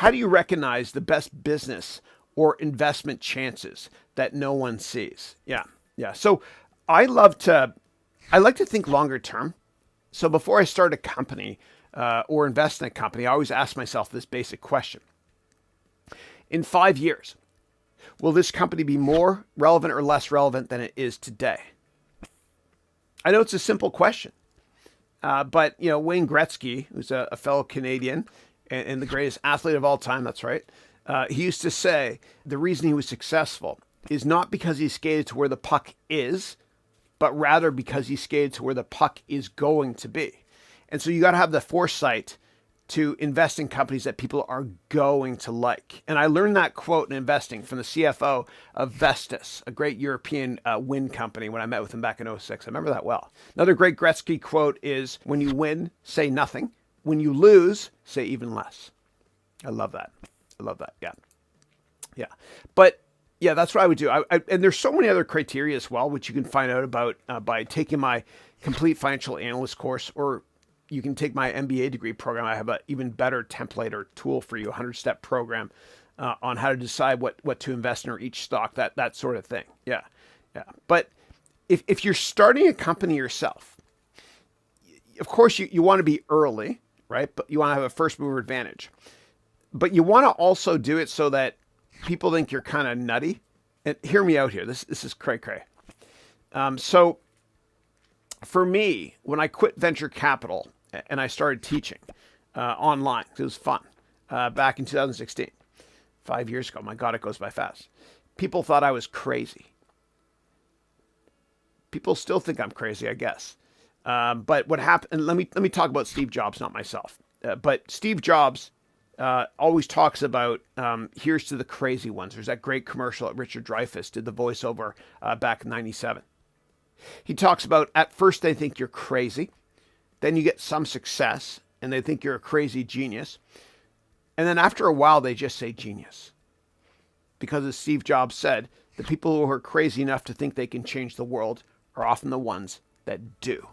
how do you recognize the best business or investment chances that no one sees? Yeah, yeah. So I love to, I like to think longer term. So before I start a company or invest in a company, I always ask myself this basic question: in 5 years, will this company be more relevant or less relevant than it is today? I know it's a simple question, but Wayne Gretzky, who's a fellow Canadian and the greatest athlete of all time, that's right. He used to say the reason he was successful is not because he skated to where the puck is, but rather because he skated to where the puck is going to be. And so you got to have the foresight to invest in companies that people are going to like. And I learned that quote in investing from the CFO of Vestas, a great European wind company, when I met with him back in '06. I remember that well. Another great Gretzky quote is, when you win, say nothing. When you lose, say even less. I love that. I love that. Yeah. Yeah. But yeah, that's what I would do. And there's so many other criteria as well, which you can find out about by taking my complete financial analyst course, or you can take my MBA degree program. I have an even better template or tool for you, a 100-step program on how to decide what to invest in or each stock, that sort of thing. Yeah. Yeah. But if you're starting a company yourself, of course you want to be early, right? But you want to have a first mover advantage. But you want to also do it so that people think you're kind of nutty. And hear me out here. This is cray cray. So for me, when I quit venture capital and I started teaching online, it was fun, back in 2016, 5 years ago. My God, it goes by fast. People thought I was crazy. People still think I'm crazy, I guess. But what happened? And let me talk about Steve Jobs, not myself. But Steve Jobs always talks about here's to the crazy ones. There's that great commercial that Richard Dreyfuss did the voiceover back in '97. He talks about, at first they think you're crazy, then you get some success and they think you're a crazy genius, and then after a while they just say genius. Because as Steve Jobs said, the people who are crazy enough to think they can change the world are often the ones that do.